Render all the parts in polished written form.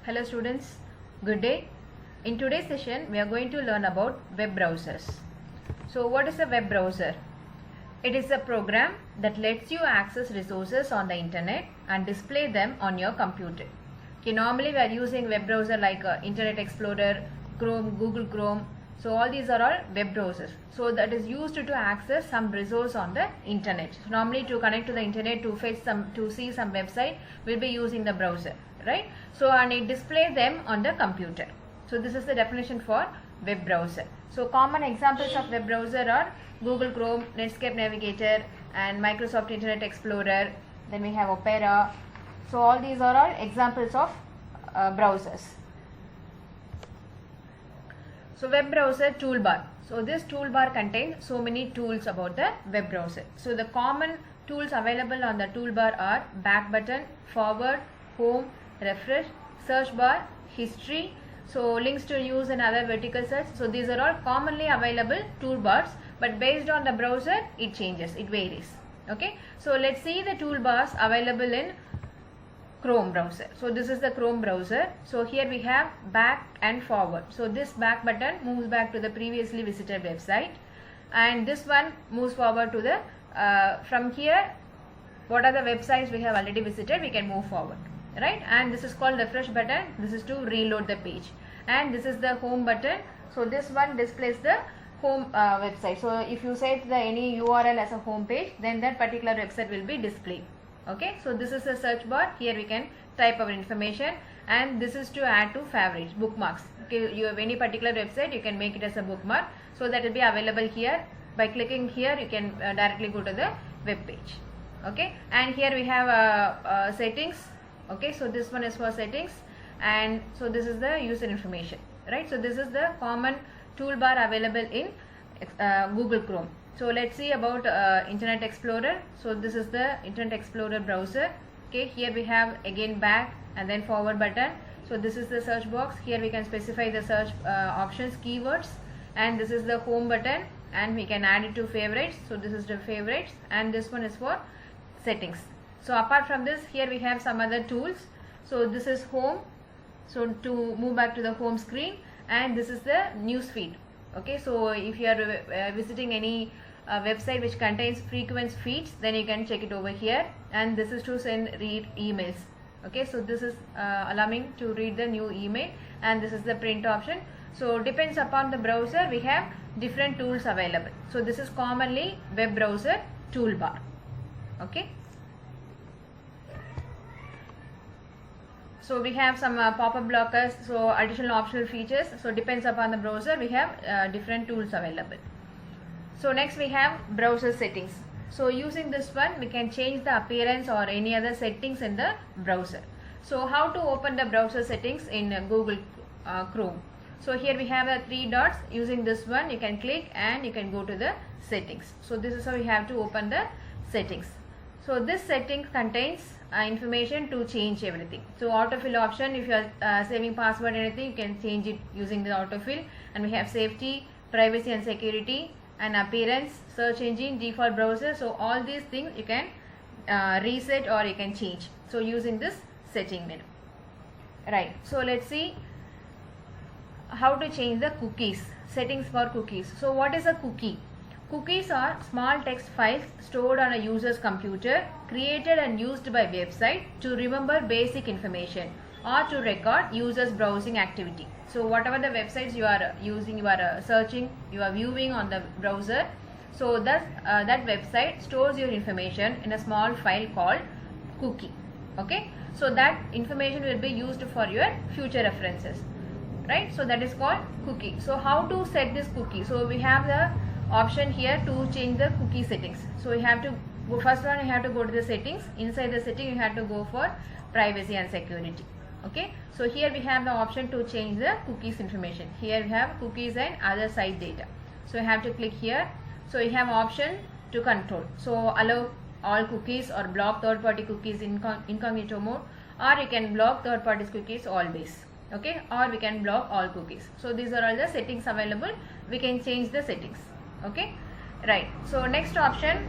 Hello students, good day. In today's session we are going to learn about web browsers. So what is a web browser? It is a program that lets you access resources on the internet and display them on your computer. Okay, normally we are using web browser like Internet Explorer, Chrome, Google Chrome. So all these are all web browsers. So that is used to access some resource on the internet. So normally to connect to the internet to see some website, we'll be using the browser, right? So and it displays them on the computer. So this is the definition for web browser. So common examples of web browser are Google Chrome, Netscape Navigator, and Microsoft Internet Explorer. Then we have Opera. So all these are all examples of browsers. So web browser toolbar. So this toolbar contains so many tools about the web browser. So the common tools available on the toolbar are back button, forward, home, refresh, search bar, history. So links to news and other vertical search. So these are all commonly available toolbars, but based on the browser it changes, it varies. Okay. So let's see the toolbars available in Chrome browser. So this is the Chrome browser. So here we have back and forward. So this back button moves back to the previously visited website, and this one moves forward to the from here what are the websites we have already visited, we can move forward, right? And this is called refresh button. This is to reload the page, and this is the home button. So this one displays the home website. So if you set the any URL as a home page, then that particular website will be displayed. Okay, so this is a search bar. Here we can type our information, and this is to add to favorites, bookmarks. Okay, you have any particular website, you can make it as a bookmark. So that will be available here. By clicking here, you can directly go to the web page. Okay, and here we have settings. Okay, so this one is for settings, and so this is the user information, right? So this is the common toolbar available in Google Chrome. So let's see about Internet Explorer. So this is the Internet Explorer browser. Okay, here we have again back and then forward button. So this is the search box. Here we can specify the search options, keywords, and this is the home button, and we can add it to favorites. So this is the favorites, and this one is for settings. So apart from this, here we have some other tools. So this is home. So to move back to the home screen, and this is the news feed. Okay, so if you are visiting any website which contains frequent feeds, then you can check it over here, and this is to read emails. Okay, so this is allowing to read the new email, and this is the print option. So depends upon the browser, we have different tools available. So this is commonly web browser toolbar. Okay, so we have some pop-up blockers, so additional optional features. So depends upon the browser, we have different tools available. So next we have browser settings. So using this one, we can change the appearance or any other settings in the browser. So how to open the browser settings in Google Chrome? So here we have the 3 dots. Using this one, you can click and you can go to the settings. So this is how you have to open the settings. So this setting contains information to change everything. So autofill option, if you are saving password anything, you can change it using the autofill. And we have safety, privacy and security, and appearance, search engine, default browser. So all these things you can reset or you can change. So using this setting menu, right? So let's see how to change the cookies, settings for cookies. So what is a cookie? Cookies are small text files stored on a user's computer, created and used by website to remember basic information or to record users' browsing activity. So whatever the websites you are using, you are searching, you are viewing on the browser, so thus that website stores your information in a small file called cookie. Okay, so that information will be used for your future references, right? So that is called cookie. So how to set this cookie? So we have the option here to change the cookie settings. So you have to go, first one you have to go to the settings. Inside the setting you have to go for privacy and security. Okay, so here we have the option to change the cookies information. Here we have cookies and other site data. So you have to click here. So you have option to control. So allow all cookies or block third party cookies in incognito mode, or you can block third party cookies always. Okay, or we can block all cookies. So these are all the settings available. We can change the settings. Okay, right. So next option,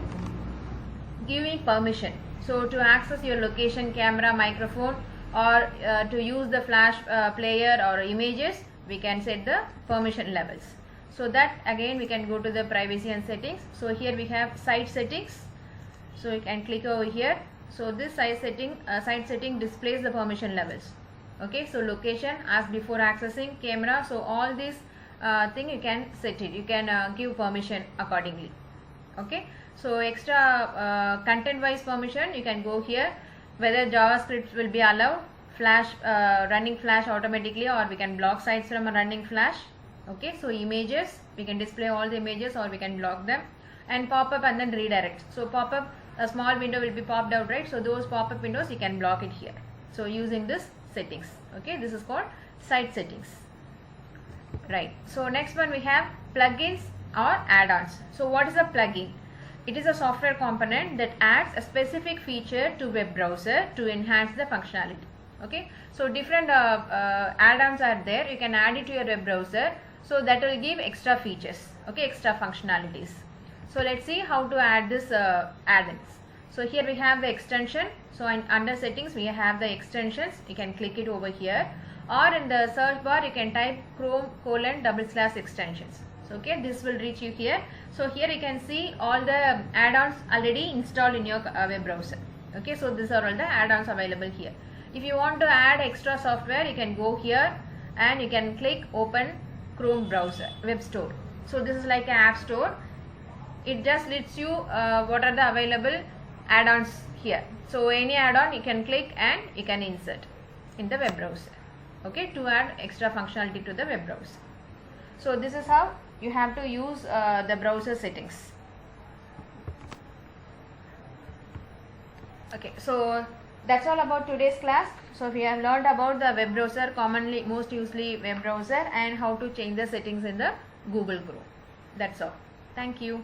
giving permission. So to access your location, camera, microphone, or to use the flash player or images, we can set the permission levels. So that again we can go to the privacy and settings. So here we have site settings. So you can click over here. So this site setting displays the permission levels. Okay, so location, as before accessing, camera, so all these thing you can set it, you can give permission accordingly. Okay, so extra content wise permission, you can go here, whether JavaScript will be allowed, flash running flash automatically, or we can block sites from a running flash. Okay, so images, we can display all the images or we can block them, and pop-up and then redirect. So pop-up, a small window will be popped out, right? So those pop-up windows you can block it here. So using this settings. Okay, this is called site settings. Right. So next one we have plugins or add-ons. So what is a plugin? It is a software component that adds a specific feature to web browser to enhance the functionality. Okay, so different add-ons are there. You can add it to your web browser, so that will give extra features. Okay, extra functionalities. So let's see how to add this add-ins. So here we have the extension. So under settings we have the extensions. You can click it over here, or in the search bar you can type Chrome:/extensions. So okay, this will reach you here. So here you can see all the add-ons already installed in your web browser. Okay, so these are all the add-ons available here. If you want to add extra software, you can go here and you can click open Chrome browser web store. So this is like an app store. It just lists you what are the available add-ons here. So any add-on you can click and you can insert in the web browser. Okay, to add extra functionality to the web browser. So this is how you have to use the browser settings. Okay, so that's all about today's class. So we have learned about the web browser, commonly most usually web browser, and how to change the settings in the Google Chrome. That's all. Thank you.